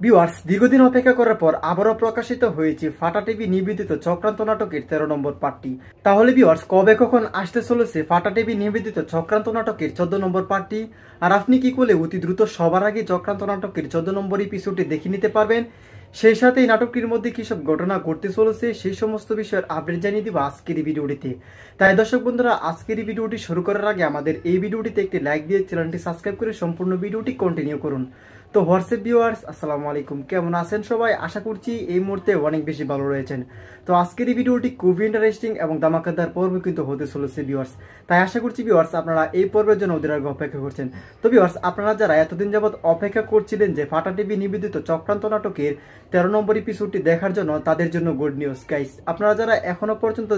Viewers, দীর্ঘদিন অপেক্ষা করার পর আবারও প্রকাশিত হয়েছে ফাটা টিভি নিবেদিত চক্রান্ত নাটকের 13 নম্বর পার্টটি। তাহলে ভিউয়ার্স, কবে কখন আসতে চলেছে ফাটা টিভি নিবেদিত চক্রান্ত নাটকের 14 নম্বর পার্টটি? আর আপনি কি করলে অতি দ্রুত সবার আগে চক্রান্ত নাটকের 14 নম্বর এপিসোডটি দেখে নিতে পারবেন? সেই সাথে এই নাটকটির মধ্যে কি সব ঘটনা ঘটতে চলেছে সেই সমস্ত বিষয়ের আপডেট জানিয়ে দিব আজকের এই ভিডিওটিতে। তাই দর্শক বন্ধুরা, আজকের এই ভিডিওটি শুরু করার আগে আমাদের এই ভিডিওটিতে একটি লাইক দিয়ে চ্যানেলটি সাবস্ক্রাইব করে সম্পূর্ণ ভিডিওটি কন্টিনিউ করুন। তো হোয়াটসঅ্যাপ ভিউয়ার্স, আসসালামু আলাইকুম, কেমন আছেন সবাই? আশা করছি এই মুহূর্তে অনেক বেশি ভালো রয়েছেন। তো আজকের এই ভিডিওটি খুবই ইন্টারেস্টিং এবং ধামাকাদার পর্ব কিন্তু হতে চলেছে ভিউয়ার্স। তাই আশা করছি ভিউয়ার্স আপনারা এই পর্বের জন্য ওদের আগে অপেক্ষা করছেন। তো ভিউয়ার্স, আপনারা যারা এতদিন যাবৎ অপেক্ষা করছিলেন যে ফাটা টিভি নিবেদিত চক্রান্ত নাটকের 13 নম্বর এপিসোডটি দেখার জন্য, তাদের জন্য গুড নিউজ গাইস। আপনারা যারা এখনো পর্যন্ত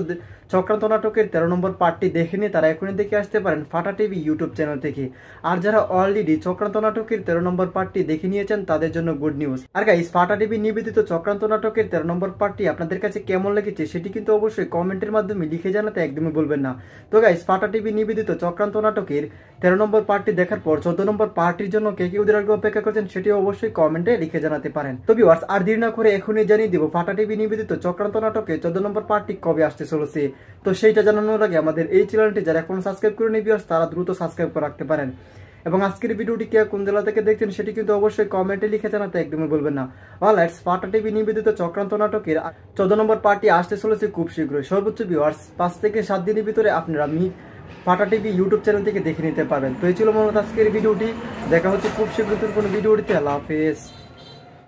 চক্রান্ত নাটকের 13 নম্বর পার্টটি দেখেনি, তারা এখনই দেখে আসতে পারেন ফাটা টিভি ইউটিউব চ্যানেল থেকে। আর যারা অলরেডি চক্রান্ত নাটকের 13 নম্বর পার্টটি দেখে নিয়েছেন, তাদের জন্য গুড নিউজ। আর গাইস, ফাটা টিভি নিবেদিত চক্রান্ত নাটকের 13 নম্বর পার্টটি আপনাদের কাছে কেমন লেগেছে সেটি কিন্তু অবশ্যই কমেন্টের মাধ্যমে লিখে জানাতে একদমই বলবেন না। তো গাইস, ফাটা টিভি নিবেদিত চক্রান্ত নাটকের 13 নম্বর পার্টটি দেখার পর 14 নম্বর পার্টির জন্য কে কে ওদের আগে অপেক্ষা করছেন সেটি অবশ্যই কমেন্টে লিখে জানাতে পারেন। তো ভিউয়ার্স, আর দেরি না করে এখনই জানিয়ে দিব ফাটা টিভি নিবেদিত চক্রান্ত নাটকে 14 নম্বর পার্টটি কবে আসতে চলেছে। তো সেইটা জানানোর আগে আমাদের এই চ্যানেলটি যারা এখনো সাবস্ক্রাইব করে নেই ভিউয়ার্স, তারা দ্রুত সাবস্ক্রাইব করে রাখতে পারেন। এবং আজকের ভিডিওটি কে কোন জেলা থেকে দেখছেন সেটি কিন্তু অবশ্যই কমেন্টে লিখে জানাতে একদমই বলবেন না। অলরাইট, ফাটা টিভি নিবেদিত চক্রান্ত নাটকের 14 নম্বর পার্টি আসতে চলেছে খুব শীঘ্রই। সর্বোচ্চ ভিউয়ার্স 5 থেকে 7 দিনের ভিতরে আপনারা ফাটা টিভি ইউটিউব চ্যানেল থেকে দেখে নিতে পারবেন। তো এই ছিল মূলত আজকের ভিডিওটি। দেখা হচ্ছে খুব শীঘ্রই কোনো ভিডিওটিতে। আল্লাহ হাফেজ।